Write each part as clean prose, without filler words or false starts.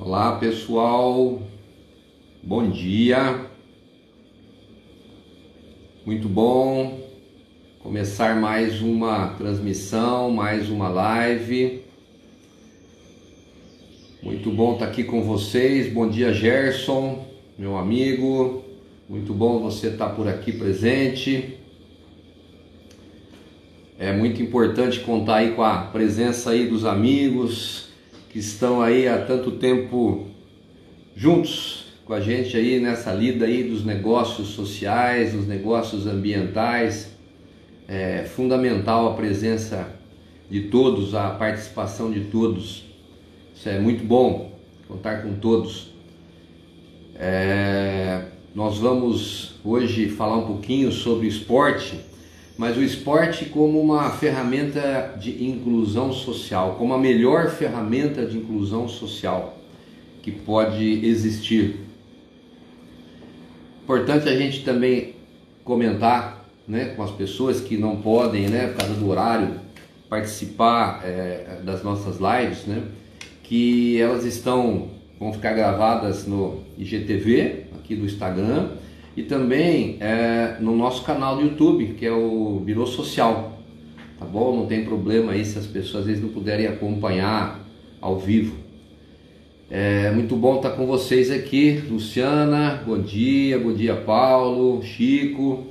Olá pessoal, bom dia, muito bom começar mais uma transmissão, mais uma live, muito bom estar aqui com vocês. Bom dia Gerson, meu amigo, muito bom você estar por aqui presente. É muito importante contar aí com a presença aí dos amigos que estão aí há tanto tempo juntos com a gente aí nessa lida aí dos negócios sociais, dos negócios ambientais. É fundamental a presença de todos, a participação de todos. Isso é muito bom, contar com todos. Nós vamos hoje falar um pouquinho sobre esporte, mas o esporte como uma ferramenta de inclusão social, como a melhor ferramenta de inclusão social que pode existir. Importante a gente também comentar, né, com as pessoas que não podem, né, por causa do horário, participar das nossas lives, né, que elas vão ficar gravadas no IGTV, aqui do Instagram, e também no nosso canal do YouTube, que é o Birô Social, tá bom? Não tem problema aí se as pessoas às vezes não puderem acompanhar ao vivo. É muito bom estar com vocês aqui. Luciana, bom dia Paulo, Chico,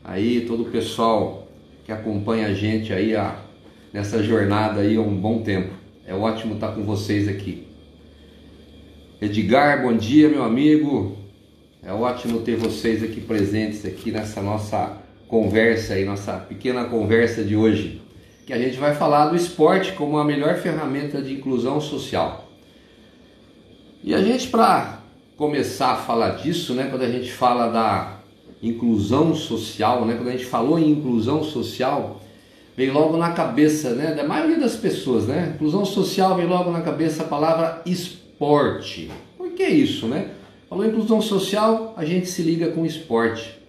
aí todo o pessoal que acompanha a gente aí nessa jornada aí há um bom tempo. É ótimo estar com vocês aqui. Edgar, bom dia meu amigo. É ótimo ter vocês aqui presentes aqui nessa nossa conversa aí, nossa pequena conversa de hoje, que a gente vai falar do esporte como a melhor ferramenta de inclusão social. E a gente, para começar a falar disso, né, quando a gente fala da inclusão social, né, quando a gente falou em inclusão social, veio logo na cabeça, né, da maioria das pessoas, né, inclusão social, veio logo na cabeça a palavra esporte. Por que isso, né? Falou em inclusão social, a gente se liga com esporte.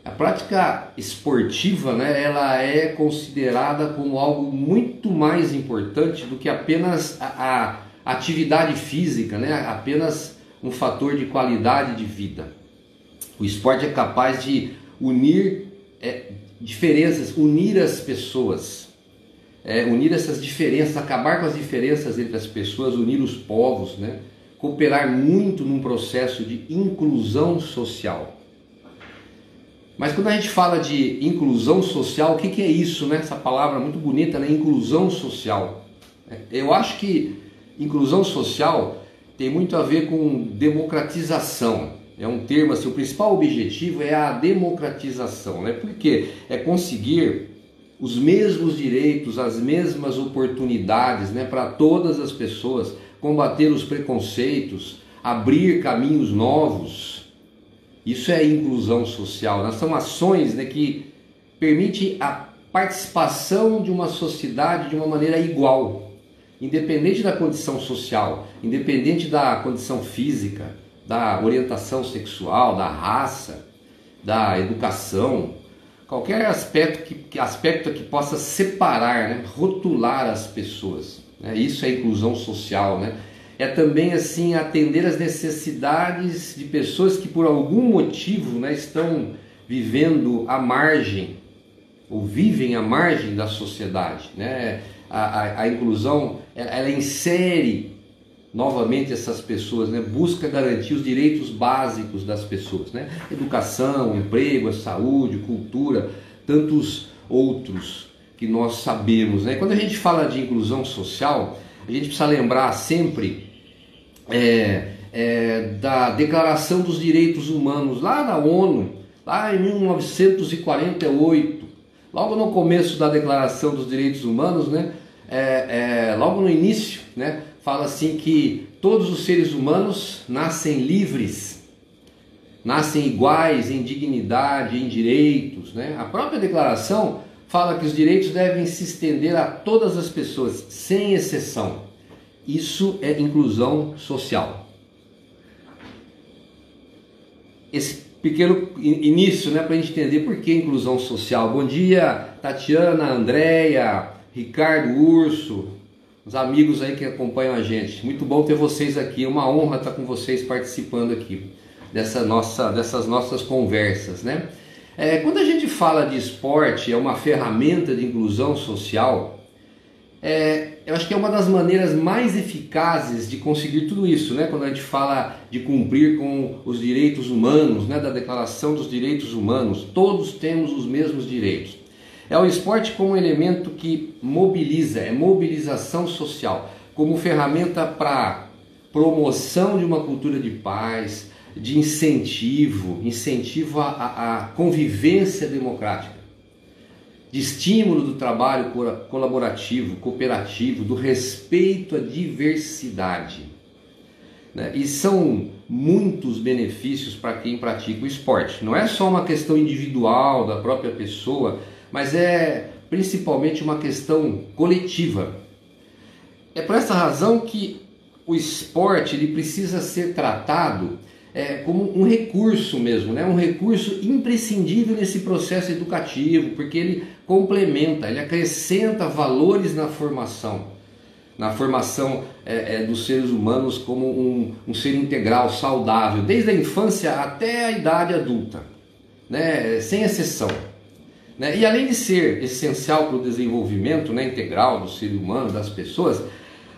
A prática esportiva, né, ela é considerada como algo muito mais importante do que apenas a atividade física, né, apenas um fator de qualidade de vida. O esporte é capaz de unir diferenças, unir as pessoas, unir essas diferenças, acabar com as diferenças entre as pessoas, unir os povos, né? Cooperar muito num processo de inclusão social. Mas quando a gente fala de inclusão social, o que é isso, né? Essa palavra muito bonita, né? Inclusão social. Eu acho que inclusão social tem muito a ver com democratização. É um termo assim, o principal objetivo é a democratização, né? Porque é conseguir os mesmos direitos, as mesmas oportunidades, né, para todas as pessoas, combater os preconceitos, abrir caminhos novos. Isso é inclusão social, né? São ações, né, que permitem a participação de uma sociedade de uma maneira igual, independente da condição social, independente da condição física, da orientação sexual, da raça, da educação, qualquer aspecto que possa separar, né, rotular as pessoas. Isso é inclusão social, né? É também assim atender às necessidades de pessoas que por algum motivo, né, estão vivendo à margem ou vivem à margem da sociedade, né? A inclusão ela insere novamente essas pessoas, né? Busca garantir os direitos básicos das pessoas, né? Educação, emprego, saúde, cultura, tantos outros que nós sabemos, né? Quando a gente fala de inclusão social, a gente precisa lembrar sempre da Declaração dos Direitos Humanos, lá da ONU, lá em 1948, logo no começo da Declaração dos Direitos Humanos, né? Logo no início, né? Fala assim que todos os seres humanos nascem livres, nascem iguais em dignidade, em direitos, né? A própria declaração fala que os direitos devem se estender a todas as pessoas, sem exceção. Isso é inclusão social. Esse pequeno início, né, para a gente entender por que inclusão social. Bom dia, Tatiana, Andréia, Ricardo Urso, os amigos aí que acompanham a gente. Muito bom ter vocês aqui, é uma honra estar com vocês participando aqui dessas nossas conversas, né? Quando a gente fala de esporte, é uma ferramenta de inclusão social, eu acho que é uma das maneiras mais eficazes de conseguir tudo isso, né? Quando a gente fala de cumprir com os direitos humanos, né? Da Declaração dos Direitos Humanos, todos temos os mesmos direitos. É o esporte como elemento que mobiliza, é mobilização social, como ferramenta para promoção de uma cultura de paz, de incentivo à convivência democrática, de estímulo do trabalho colaborativo, cooperativo, do respeito à diversidade, né? E são muitos benefícios para quem pratica o esporte. Não é só uma questão individual da própria pessoa, mas é principalmente uma questão coletiva. É por essa razão que o esporte ele precisa ser tratado como um recurso mesmo, né? Um recurso imprescindível nesse processo educativo, porque ele complementa, ele acrescenta valores na formação dos seres humanos como um ser integral, saudável, desde a infância até a idade adulta, né? Sem exceção. Né? E além de ser essencial para o desenvolvimento, né, integral do ser humano, das pessoas,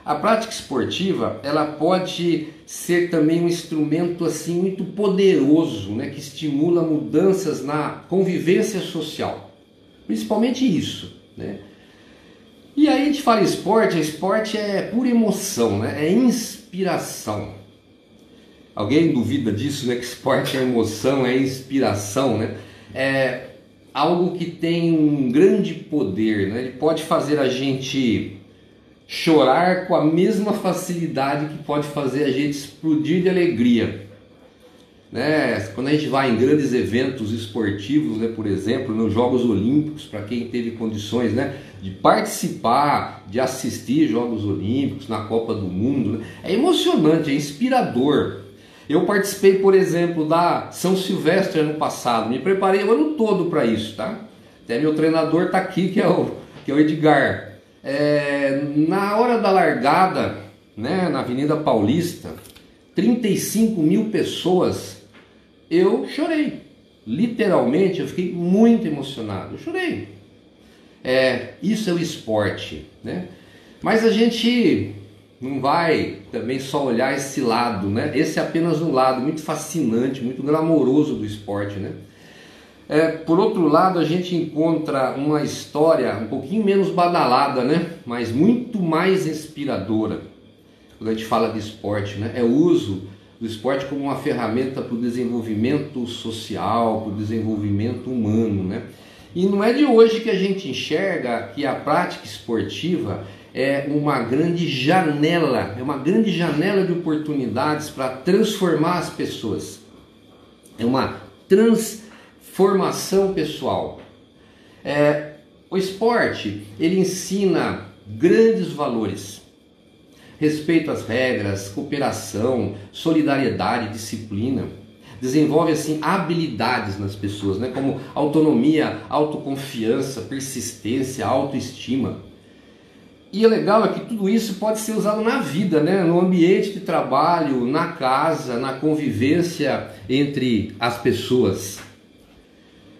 a prática esportiva ela pode ser também um instrumento assim, muito poderoso, né, que estimula mudanças na convivência social, principalmente isso. Né? E aí a gente fala esporte é pura emoção, né? É inspiração. Alguém duvida disso, né? Que esporte é emoção, é inspiração, né? É algo que tem um grande poder, né? Ele pode fazer a gente chorar com a mesma facilidade que pode fazer a gente explodir de alegria, né? Quando a gente vai em grandes eventos esportivos, né, por exemplo, nos Jogos Olímpicos, para quem teve condições, né, de participar, de assistir Jogos Olímpicos, na Copa do Mundo, né? É emocionante, é inspirador. Eu participei, por exemplo, da São Silvestre ano passado, me preparei o ano todo para isso, tá? Até meu treinador está aqui, que é o Edgar. Na hora da largada, né, na Avenida Paulista, 35 mil pessoas, eu chorei. Literalmente, eu fiquei muito emocionado, eu chorei. Isso é o esporte, né? Mas a gente não vai também só olhar esse lado, né? Esse é apenas um lado muito fascinante, muito glamouroso do esporte, né? Por outro lado, a gente encontra uma história um pouquinho menos badalada, né? Mas muito mais inspiradora quando a gente fala de esporte, né? É o uso do esporte como uma ferramenta para o desenvolvimento social, para o desenvolvimento humano, né? E não é de hoje que a gente enxerga que a prática esportiva é uma grande janela de oportunidades para transformar as pessoas. É uma transformação pessoal. O esporte, ele ensina grandes valores. Respeito às regras, cooperação, solidariedade, disciplina. Desenvolve assim habilidades nas pessoas, né? Como autonomia, autoconfiança, persistência, autoestima. E o legal é que tudo isso pode ser usado na vida, né? No ambiente de trabalho, na casa, na convivência entre as pessoas.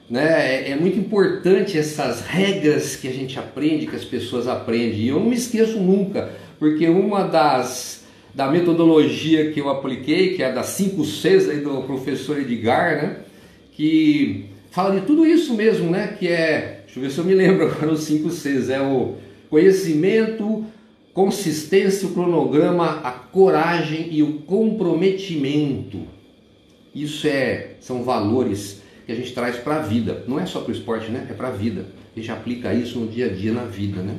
Né? É muito importante essas regras que a gente aprende, que as pessoas aprendem. E eu não me esqueço nunca, porque uma da metodologia que eu apliquei, que é da 5 Cs aí do professor Edgar, né? Que fala de tudo isso mesmo, né? Que deixa eu ver se eu me lembro agora, os 5 Cs, o conhecimento, consistência, o cronograma, a coragem e o comprometimento. Isso são valores que a gente traz para a vida. Não é só para o esporte, né? É para a vida. A gente aplica isso no dia a dia na vida, né?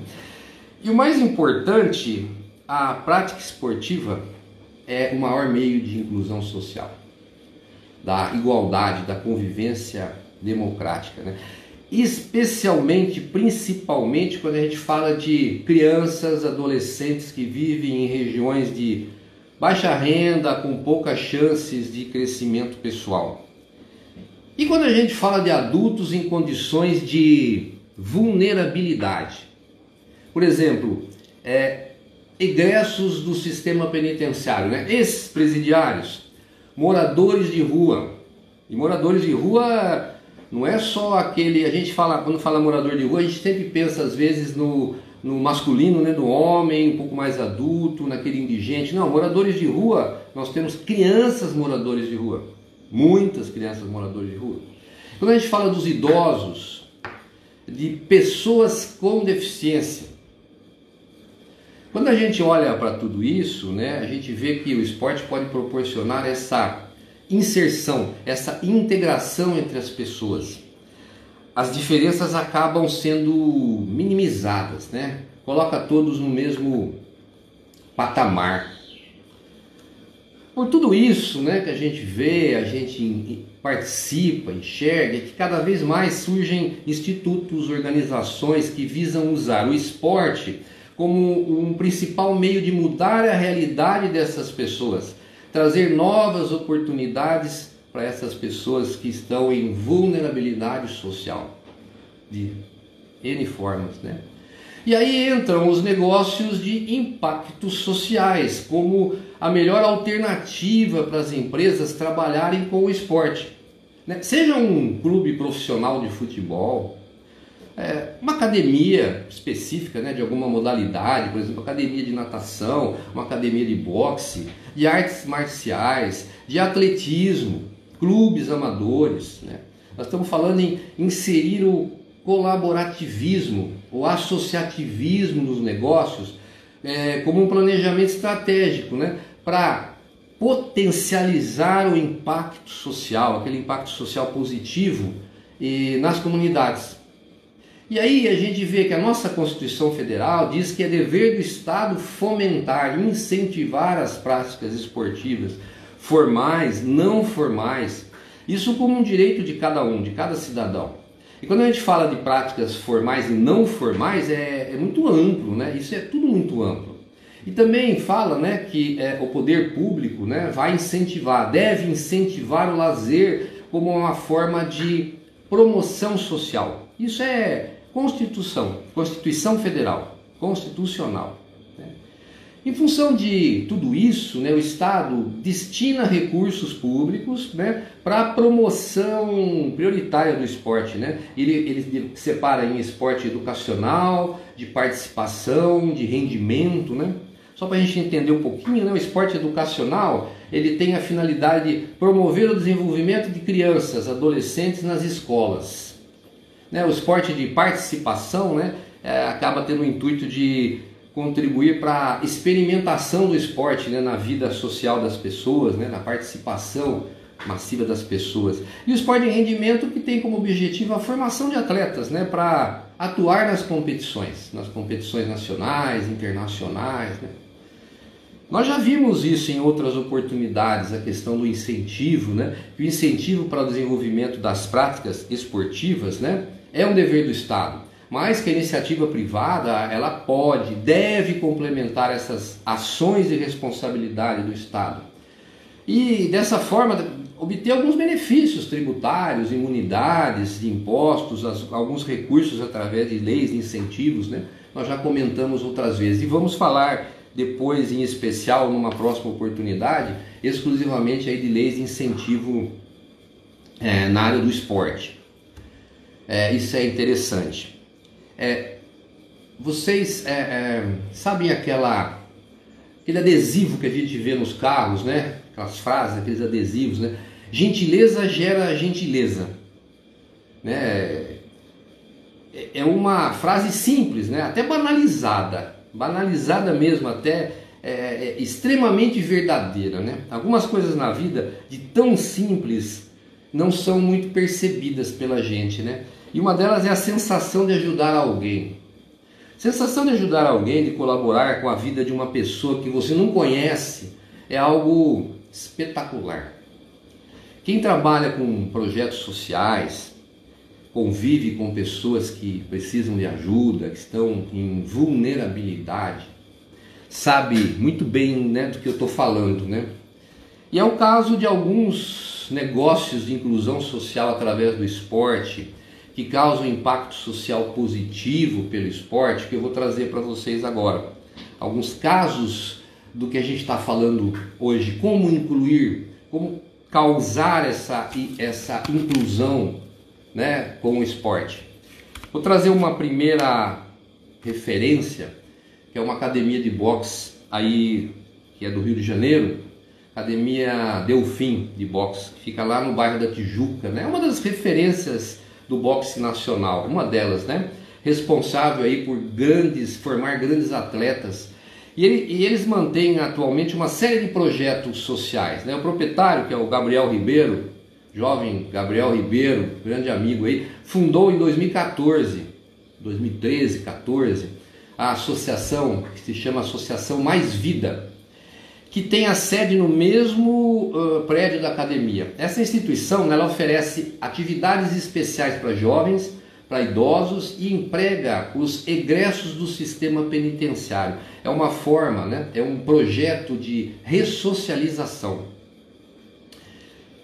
E o mais importante, a prática esportiva é o maior meio de inclusão social, da igualdade, da convivência democrática, né? Especialmente, principalmente quando a gente fala de crianças, adolescentes que vivem em regiões de baixa renda, com poucas chances de crescimento pessoal. E quando a gente fala de adultos em condições de vulnerabilidade. Por exemplo, egressos do sistema penitenciário, né? Ex-presidiários, moradores de rua. E moradores de rua não é só aquele, a gente fala, quando fala morador de rua, a gente sempre pensa às vezes no masculino, né, do homem, um pouco mais adulto, naquele indigente. Não, moradores de rua, nós temos crianças moradores de rua, muitas crianças moradores de rua. Quando a gente fala dos idosos, de pessoas com deficiência, quando a gente olha para tudo isso, né, a gente vê que o esporte pode proporcionar essa inserção, essa integração entre as pessoas. As diferenças acabam sendo minimizadas, né? Coloca todos no mesmo patamar. Por tudo isso, né, que a gente vê, a gente participa, enxerga, que cada vez mais surgem institutos, organizações que visam usar o esporte como um principal meio de mudar a realidade dessas pessoas, trazer novas oportunidades para essas pessoas que estão em vulnerabilidade social, de N formas, né? E aí entram os negócios de impactos sociais, como a melhor alternativa para as empresas trabalharem com o esporte, né? Seja um clube profissional de futebol, uma academia específica, né, de alguma modalidade, por exemplo, academia de natação, uma academia de boxe, de artes marciais, de atletismo, clubes amadores, né? Nós estamos falando em inserir o colaborativismo, o associativismo nos negócios, como um planejamento estratégico, né, para potencializar o impacto social, aquele impacto social positivo nas comunidades. E aí a gente vê que a nossa Constituição Federal diz que é dever do Estado fomentar, incentivar as práticas esportivas, formais, não formais, isso como um direito de cada um, de cada cidadão. E quando a gente fala de práticas formais e não formais, é muito amplo, né? Isso é tudo muito amplo. E também fala, né, que o poder público, né, vai incentivar, deve incentivar o lazer como uma forma de promoção social. Isso é Constituição Federal, constitucional. Né? Em função de tudo isso, né, o Estado destina recursos públicos, né, para a promoção prioritária do esporte. Né? Ele separa em esporte educacional, de participação, de rendimento. Né? Só para a gente entender um pouquinho, né, o esporte educacional ele tem a finalidade de promover o desenvolvimento de crianças, adolescentes nas escolas. O esporte de participação, né, acaba tendo o intuito de contribuir para a experimentação do esporte, né, na vida social das pessoas, né, na participação massiva das pessoas. E o esporte de rendimento que tem como objetivo a formação de atletas, né, para atuar nas competições nacionais, internacionais. Né. Nós já vimos isso em outras oportunidades, a questão do incentivo, né, o incentivo para o desenvolvimento das práticas esportivas, né, é um dever do Estado, mas que a iniciativa privada ela pode, deve complementar essas ações de responsabilidade do Estado e dessa forma obter alguns benefícios tributários, imunidades de impostos, alguns recursos através de leis de incentivos, né? Nós já comentamos outras vezes e vamos falar depois em especial numa próxima oportunidade exclusivamente aí de leis de incentivo na área do esporte. Isso é interessante. Vocês sabem aquele adesivo que a gente vê nos carros, né? Aquelas frases, aqueles adesivos, né? Gentileza gera gentileza, né? É uma frase simples, né? Até banalizada mesmo, até extremamente verdadeira, né? Algumas coisas na vida de tão simples não são muito percebidas pela gente, né? E uma delas é a sensação de ajudar alguém. Sensação de ajudar alguém, de colaborar com a vida de uma pessoa que você não conhece, é algo espetacular. Quem trabalha com projetos sociais, convive com pessoas que precisam de ajuda, que estão em vulnerabilidade, sabe muito bem, né, do que eu estou falando, né? E é o caso de alguns negócios de inclusão social através do esporte, que causam impacto social positivo pelo esporte, que eu vou trazer para vocês agora. alguns casos do que a gente está falando hoje, como incluir, como causar essa inclusão, né, com o esporte. Vou trazer uma primeira referência, que é uma academia de boxe aí, que é do Rio de Janeiro, Academia Delfim de boxe, que fica lá no bairro da Tijuca, né? Uma das referências do boxe nacional, uma delas, né? Responsável aí por formar grandes atletas. E eles mantêm atualmente uma série de projetos sociais, né? O proprietário, que é o Gabriel Ribeiro, jovem Gabriel Ribeiro, grande amigo aí, fundou em 2013, 14, a associação que se chama Associação Mais Vida, que tem a sede no mesmo prédio da academia. Essa instituição, né, ela oferece atividades especiais para jovens, para idosos e emprega os egressos do sistema penitenciário. É uma forma, né, é um projeto de ressocialização.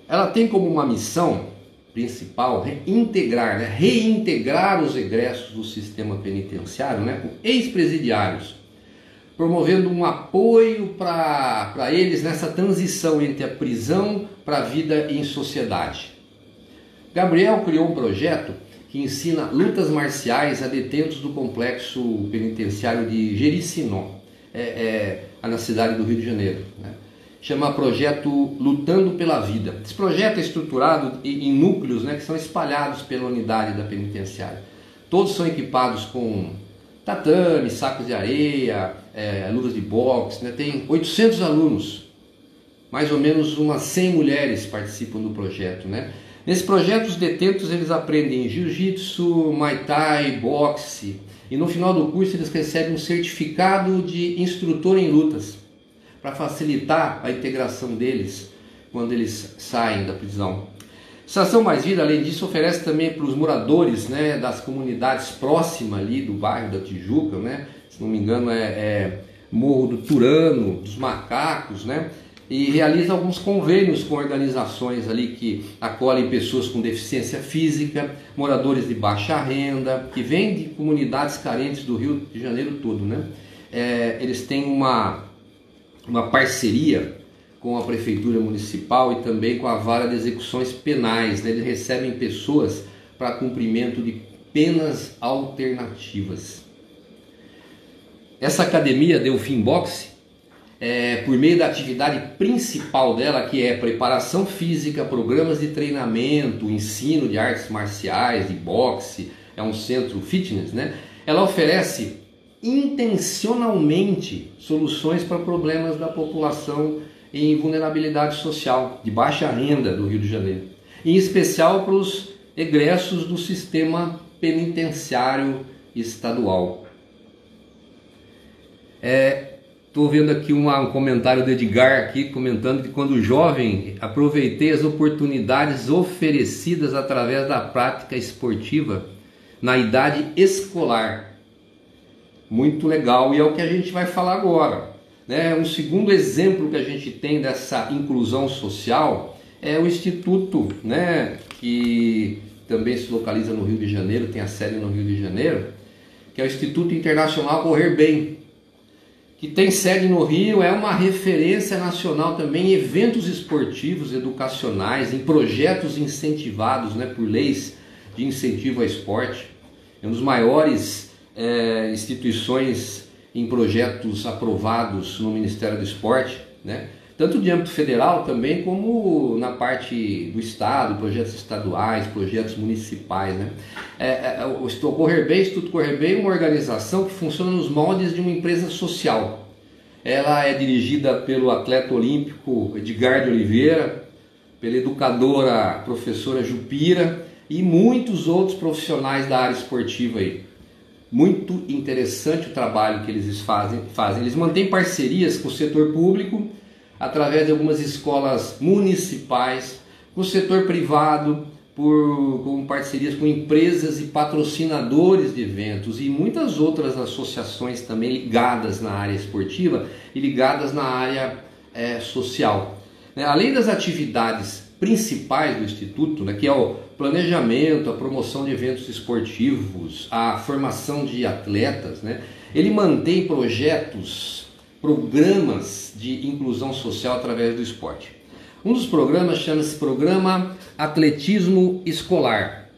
Ela tem como uma missão principal reintegrar os egressos do sistema penitenciário, né, com ex-presidiários, promovendo um apoio para eles nessa transição entre a prisão para a vida em sociedade. Gabriel criou um projeto que ensina lutas marciais a detentos do complexo penitenciário de Jericinó, na cidade do Rio de Janeiro, né? Chama Projeto Lutando pela Vida. Esse projeto é estruturado em núcleos, né, que são espalhados pela unidade da penitenciária. Todos são equipados com tatame, sacos de areia, luvas de boxe, né? Tem 800 alunos, mais ou menos umas 100 mulheres participam do projeto, né? Nesse projeto os detentos eles aprendem jiu-jitsu, muay thai, boxe, e no final do curso eles recebem um certificado de instrutor em lutas, para facilitar a integração deles quando eles saem da prisão. A Associação Mais Vida, além disso, oferece também para os moradores, né, das comunidades próximas ali do bairro da Tijuca, né, se não me engano Morro do Turano, dos Macacos, né, e realiza alguns convênios com organizações ali que acolhem pessoas com deficiência física, moradores de baixa renda, que vêm de comunidades carentes do Rio de Janeiro todo, né. Eles têm uma parceria com a Prefeitura Municipal e também com a Vara de Execuções Penais, né? Eles recebem pessoas para cumprimento de penas alternativas. Essa academia Delfim Boxe, por meio da atividade principal dela, que é preparação física, programas de treinamento, ensino de artes marciais, de boxe, é um centro fitness, né? Ela oferece intencionalmente soluções para problemas da população em vulnerabilidade social, de baixa renda do Rio de Janeiro, em especial para os egressos do sistema penitenciário estadual. Estou vendo aqui um comentário do Edgar aqui, comentando que quando jovem aproveitei as oportunidades oferecidas através da prática esportiva na idade escolar. Muito legal, e é o que a gente vai falar agora, né? Um segundo exemplo que a gente tem dessa inclusão social é o Instituto, né, que também se localiza no Rio de Janeiro, tem a sede no Rio de Janeiro, que é o Instituto Internacional Correr Bem, que tem sede no Rio, é uma referência nacional também em eventos esportivos, educacionais, em projetos incentivados, né, por leis de incentivo ao esporte. É um dos maiores instituições em projetos aprovados no Ministério do Esporte, né? Tanto de âmbito federal também, como na parte do Estado, projetos estaduais, projetos municipais, né? O Instituto Correr Bem é uma organização que funciona nos moldes de uma empresa social. Ela é dirigida pelo atleta olímpico Edgar de Oliveira, pela educadora professora Jupira e muitos outros profissionais da área esportiva aí. Muito interessante o trabalho que eles fazem. Eles mantêm parcerias com o setor público, através de algumas escolas municipais, com o setor privado, com parcerias com empresas e patrocinadores de eventos e muitas outras associações também ligadas na área esportiva e ligadas na área social. Além das atividades principais do Instituto, né, que é o planejamento, a promoção de eventos esportivos, a formação de atletas, né? Ele mantém projetos, programas de inclusão social através do esporte. Um dos programas chama-se Programa Atletismo Escolar.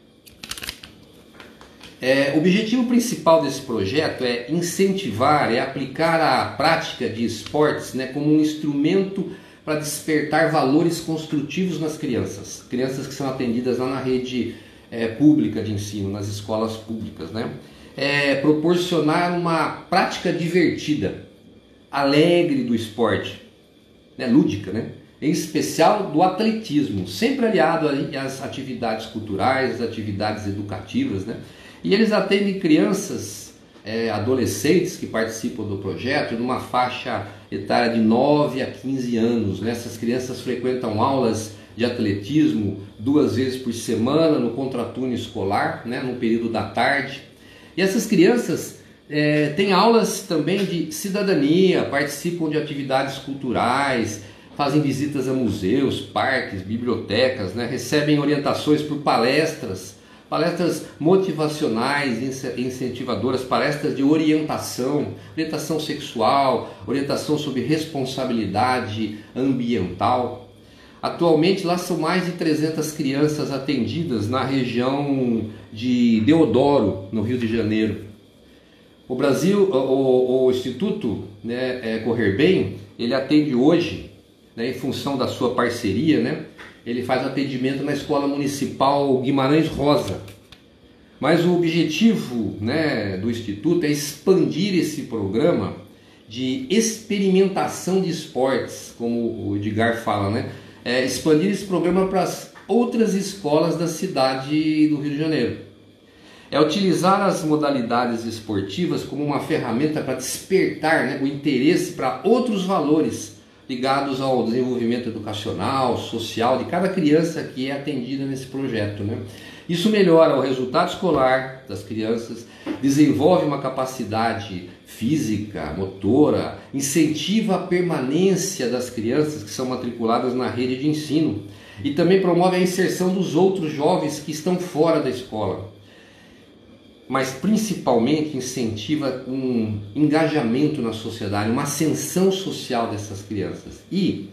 O objetivo principal desse projeto é incentivar, é aplicar a prática de esportes, né, como um instrumento para despertar valores construtivos nas crianças que são atendidas lá na rede pública de ensino, nas escolas públicas, né? Proporcionar uma prática divertida, alegre do esporte, né, lúdica, né? Em especial do atletismo, sempre aliado às atividades culturais, às atividades educativas, né? E eles atendem crianças, adolescentes que participam do projeto, numa faixa etária de 9 a 15 anos. Né? Essas crianças frequentam aulas de atletismo 2 vezes por semana no contraturno escolar, né? No período da tarde. E essas crianças têm aulas também de cidadania, participam de atividades culturais, fazem visitas a museus, parques, bibliotecas, né? Recebem orientações por palestras motivacionais, incentivadoras, palestras de orientação sexual, orientação sobre responsabilidade ambiental. Atualmente lá são mais de 300 crianças atendidas na região de Deodoro, no Rio de Janeiro. O Brasil, o Instituto, né, Correr Bem, ele atende hoje, né, em função da sua parceria, né, ele faz atendimento na Escola Municipal Guimarães Rosa. Mas o objetivo, né, do Instituto é expandir esse programa de experimentação de esportes, como o Edgar fala, né? Expandir esse programa para as outras escolas da cidade do Rio de Janeiro. Utilizar as modalidades esportivas como uma ferramenta para despertar, né, o interesse para outros valores ligados ao desenvolvimento educacional, social de cada criança que é atendida nesse projeto, né? Isso melhora o resultado escolar das crianças, desenvolve uma capacidade física, motora, incentiva a permanência das crianças que são matriculadas na rede de ensino e também promove a inserção dos outros jovens que estão fora da escola. Mas principalmente incentiva um engajamento na sociedade, uma ascensão social dessas crianças. E,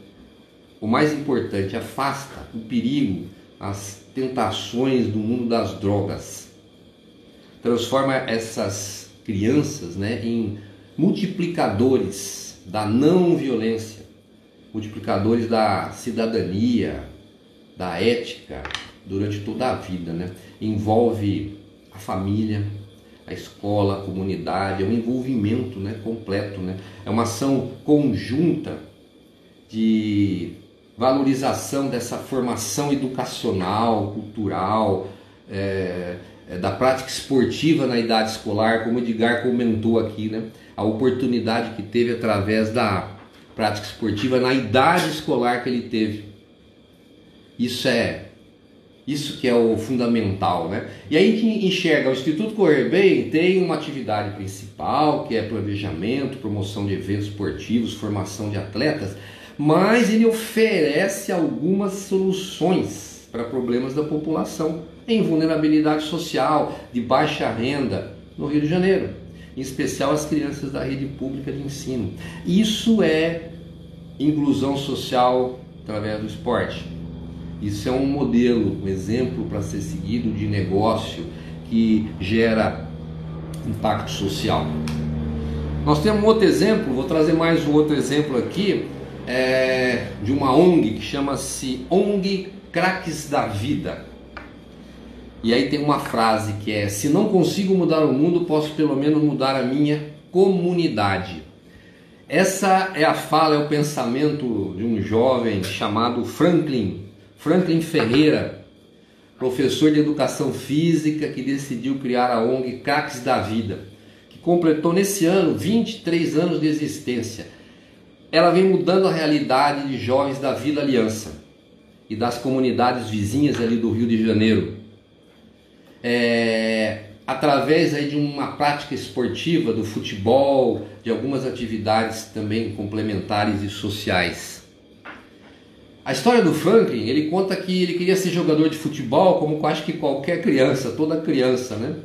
o mais importante, afasta o perigo, as tentações do mundo das drogas. Transforma essas crianças, né, em multiplicadores da não violência, multiplicadores da cidadania, da ética, durante toda a vida, né? Envolve a família, a escola, a comunidade, é um envolvimento, né, completo, né? É uma ação conjunta de valorização dessa formação educacional, cultural, da prática esportiva na idade escolar, como o Edgar comentou aqui, né? A oportunidade que teve através da prática esportiva na idade escolar que ele teve. Isso que é o fundamental, né? E aí que enxerga o Instituto Correr Bem tem uma atividade principal, que é planejamento, promoção de eventos esportivos, formação de atletas, mas ele oferece algumas soluções para problemas da população em vulnerabilidade social, de baixa renda no Rio de Janeiro, em especial as crianças da rede pública de ensino. Isso é inclusão social através do esporte. Isso é um modelo, um exemplo para ser seguido de negócio que gera impacto social. Nós temos um outro exemplo, vou trazer mais um outro exemplo aqui, de uma ONG que chama-se ONG Craques da Vida. E aí tem uma frase que é: se não consigo mudar o mundo, posso pelo menos mudar a minha comunidade. Essa é a fala, é o pensamento de um jovem chamado Franklin Ferreira, professor de educação física, que decidiu criar a ONG Craques da Vida, que completou nesse ano 23 anos de existência. Ela vem mudando a realidade de jovens da Vila Aliança e das comunidades vizinhas ali do Rio de Janeiro, através aí de uma prática esportiva, do futebol, de algumas atividades também complementares e sociais. A história do Franklin, ele conta que ele queria ser jogador de futebol, como acho que qualquer criança, toda criança, né?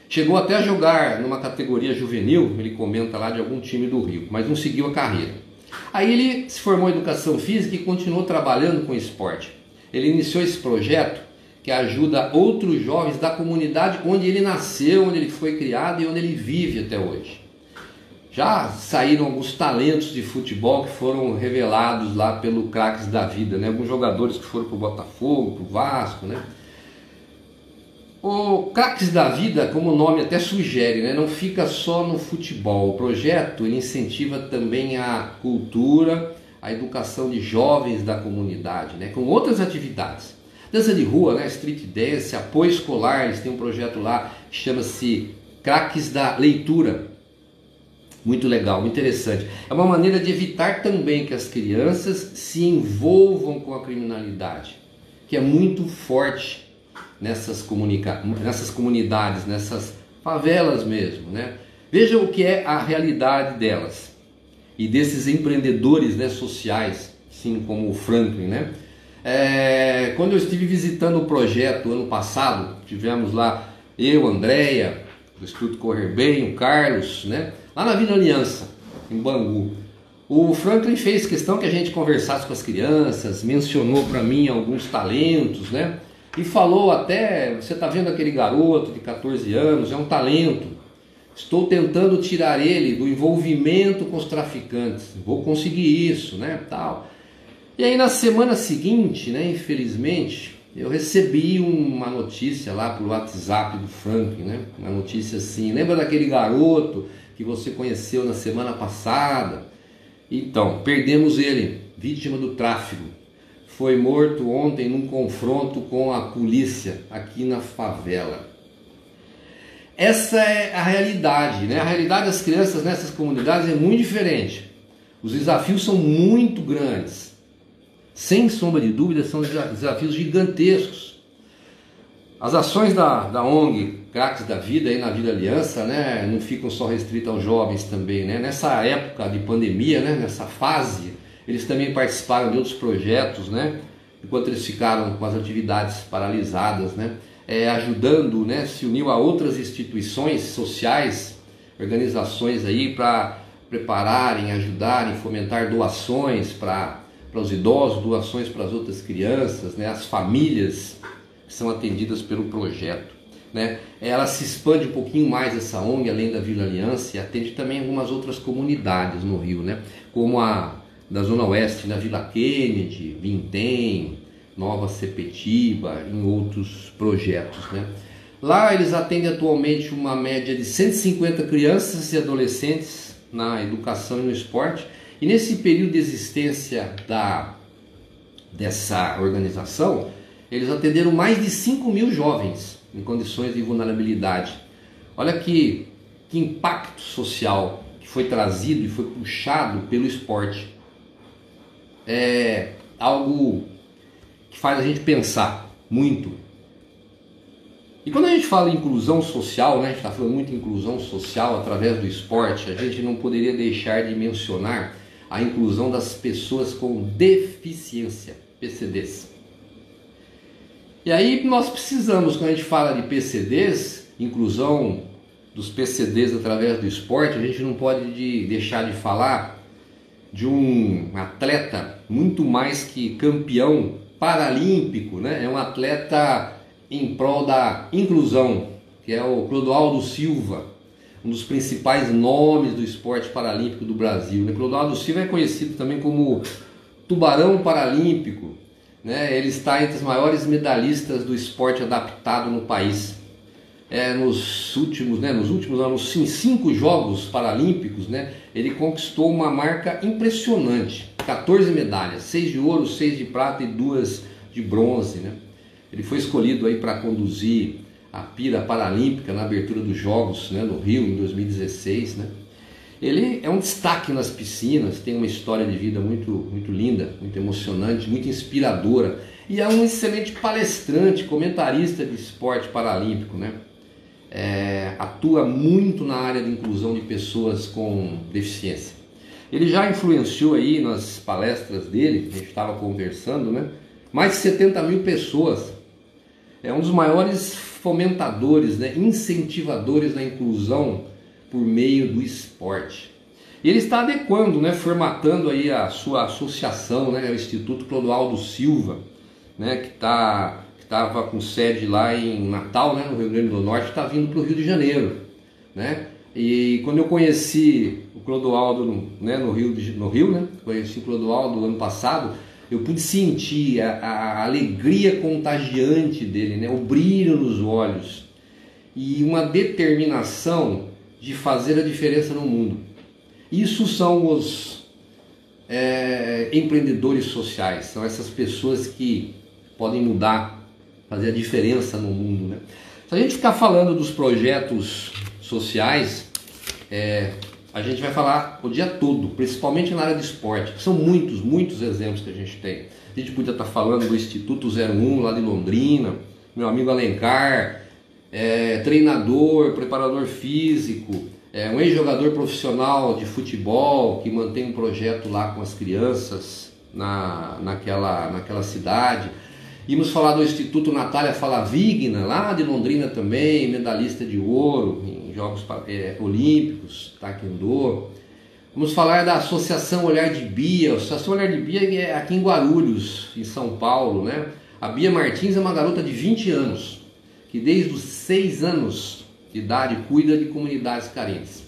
Chegou até a jogar numa categoria juvenil, ele comenta lá, de algum time do Rio, mas não seguiu a carreira. Aí ele se formou em educação física e continuou trabalhando com esporte. Ele iniciou esse projeto que ajuda outros jovens da comunidade onde ele nasceu, onde ele foi criado e onde ele vive até hoje. Já saíram alguns talentos de futebol que foram revelados lá pelo Craques da Vida, né? Alguns jogadores que foram para o Botafogo, para o Vasco, né? O Craques da Vida, como o nome até sugere, né? Não fica só no futebol. O projeto ele incentiva também a cultura, a educação de jovens da comunidade, né? Com outras atividades. Dança de rua, né? Street dance, apoio escolar, eles têm um projeto lá que chama-se Craques da Leitura. Muito legal, muito interessante. É uma maneira de evitar também que as crianças se envolvam com a criminalidade, que é muito forte nessas comunidades, nessas favelas mesmo, né? Veja o que é a realidade delas e desses empreendedores, né, sociais, assim como o Franklin, né? Quando eu estive visitando o projeto ano passado, tivemos lá eu, Andréia, do Instituto Correr Bem, o Carlos, né? Lá na Vila Aliança, em Bangu. O Franklin fez questão que a gente conversasse com as crianças, mencionou para mim alguns talentos, né? E falou até, você está vendo aquele garoto de 14 anos, é um talento. Estou tentando tirar ele do envolvimento com os traficantes. Vou conseguir isso, né? Tal. E aí na semana seguinte, né, infelizmente, eu recebi uma notícia lá por WhatsApp do Franklin, né? Uma notícia assim, lembra daquele garoto que você conheceu na semana passada? Então, perdemos ele, vítima do tráfico. Foi morto ontem num confronto com a polícia aqui na favela. Essa é a realidade, né? A realidade das crianças nessas comunidades é muito diferente. Os desafios são muito grandes. Sem sombra de dúvida, são desafios gigantescos. As ações da ONG Craques da Vida aí na Vila Aliança, né, não ficam só restritas aos jovens também, né? Nessa época de pandemia, né, nessa fase, eles também participaram de outros projetos, né, enquanto eles ficaram com as atividades paralisadas, né, ajudando, né, se uniu a outras instituições sociais, organizações aí para prepararem, ajudarem, fomentar doações para os idosos, doações para as outras crianças, né, as famílias que são atendidas pelo projeto, né? Ela se expande um pouquinho mais, essa ONG, além da Vila Aliança, e atende também algumas outras comunidades no Rio, né? Como a da Zona Oeste, na Vila Kennedy, Vintém, Nova Sepetiba, em outros projetos, né? Lá eles atendem atualmente uma média de 150 crianças e adolescentes na educação e no esporte, e nesse período de existência dessa organização, eles atenderam mais de 5.000 jovens em condições de vulnerabilidade. Olha que impacto social que foi trazido e foi puxado pelo esporte. É algo que faz a gente pensar muito. E quando a gente fala em inclusão social, né, a gente está falando muito em inclusão social através do esporte, a gente não poderia deixar de mencionar a inclusão das pessoas com deficiência, PCDs. E aí nós precisamos, quando a gente fala de PCDs, inclusão dos PCDs através do esporte, a gente não pode deixar de falar de um atleta muito mais que campeão paralímpico, né? É um atleta em prol da inclusão, que é o Clodoaldo Silva, um dos principais nomes do esporte paralímpico do Brasil, né? Clodoaldo Silva é conhecido também como Tubarão Paralímpico, né? Ele está entre os maiores medalhistas do esporte adaptado no país. Nos últimos anos, em 5 Jogos Paralímpicos, né, ele conquistou uma marca impressionante, 14 medalhas, 6 de ouro, 6 de prata e 2 de bronze, né? Ele foi escolhido aí para conduzir a pira paralímpica na abertura dos Jogos, né, no Rio, em 2016, né? Ele é um destaque nas piscinas, tem uma história de vida muito, muito linda, muito emocionante, muito inspiradora, e é um excelente palestrante, comentarista de esporte paralímpico, né? Atua muito na área de inclusão de pessoas com deficiência. Ele já influenciou aí nas palestras dele, a gente estava conversando, né? Mais de 70 mil pessoas. É um dos maiores fomentadores, né? Incentivadores da inclusão por meio do esporte. E ele está adequando, né? Formatando aí a sua associação, né? O Instituto Clodoaldo Silva, né? Que estava com sede lá em Natal, né? No Rio Grande do Norte, está vindo para o Rio de Janeiro, né? E quando eu conheci o Clodoaldo, né, no Rio, né, conheci o Clodoaldo ano passado, eu pude sentir a alegria contagiante dele, né, o brilho nos olhos e uma determinação de fazer a diferença no mundo. Isso são os empreendedores sociais, são essas pessoas que podem mudar, fazer a diferença no mundo, né? Se a gente ficar falando dos projetos sociais, a gente vai falar o dia todo, principalmente na área de esporte. São muitos exemplos que a gente tem. A gente podia estar falando do Instituto 01 lá de Londrina, meu amigo Alencar, treinador, preparador físico, um ex-jogador profissional de futebol que mantém um projeto lá com as crianças naquela cidade. Íamos falar do Instituto Natália Falavigna, lá de Londrina também, medalhista de ouro em Jogos Olímpicos, Taekwondo. Vamos falar da Associação Olhar de Bia. A Associação Olhar de Bia é aqui em Guarulhos, em São Paulo, né? A Bia Martins é uma garota de 20 anos, que desde os 6 anos de idade cuida de comunidades carentes.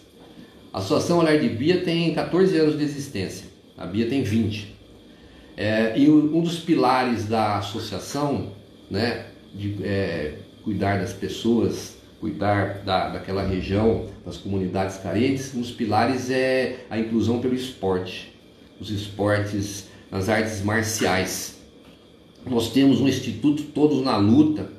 A Associação Olhar de Bia tem 14 anos de existência, a Bia tem 20. E um dos pilares da associação, né, de cuidar das pessoas, cuidar daquela região, das comunidades carentes, um dos pilares é a inclusão pelo esporte, os esportes nas artes marciais. Nós temos um instituto Todos na Luta,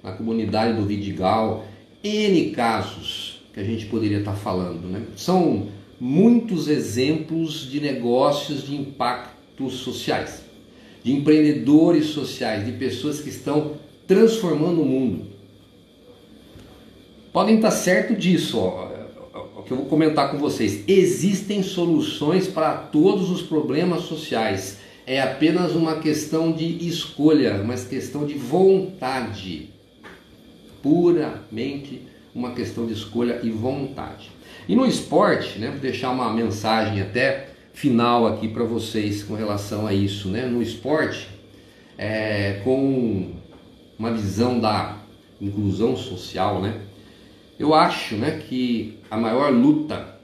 na comunidade do Vidigal, N casos que a gente poderia estar falando, né? São muitos exemplos de negócios de impacto sociais, de empreendedores sociais, de pessoas que estão transformando o mundo. Podem estar certo disso, o que eu vou comentar com vocês. Existem soluções para todos os problemas sociais. É apenas uma questão de escolha, uma questão de vontade. Puramente uma questão de escolha e vontade. E no esporte, né, vou deixar uma mensagem até final aqui para vocês com relação a isso, né? No esporte, com uma visão da inclusão social, né? Eu acho, né, que a maior luta,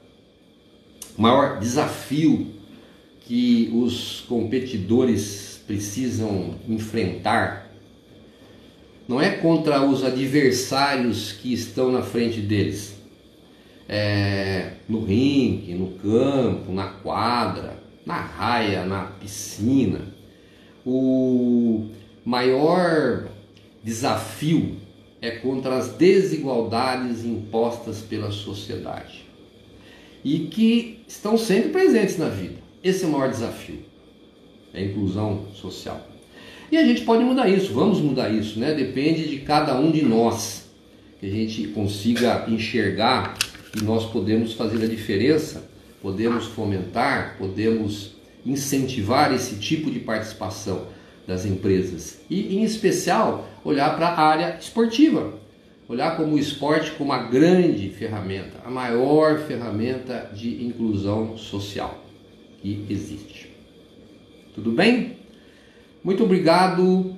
o maior desafio que os competidores precisam enfrentar não é contra os adversários que estão na frente deles, no ringue, no campo, na quadra, na raia, na piscina. O maior desafio é contra as desigualdades impostas pela sociedade e que estão sempre presentes na vida. Esse é o maior desafio, é a inclusão social. E a gente pode mudar isso, vamos mudar isso, né? Depende de cada um de nós, que a gente consiga enxergar que nós podemos fazer a diferença, podemos fomentar, podemos incentivar esse tipo de participação das empresas e, em especial, olhar para a área esportiva, olhar como o esporte como uma grande ferramenta, a maior ferramenta de inclusão social que existe. Tudo bem? Muito obrigado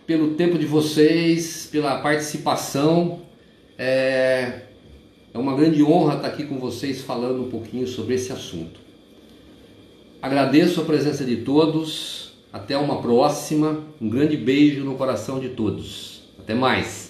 pelo tempo de vocês, pela participação. É uma grande honra estar aqui com vocês falando um pouquinho sobre esse assunto. Agradeço a presença de todos. Até uma próxima. Um grande beijo no coração de todos. Até mais.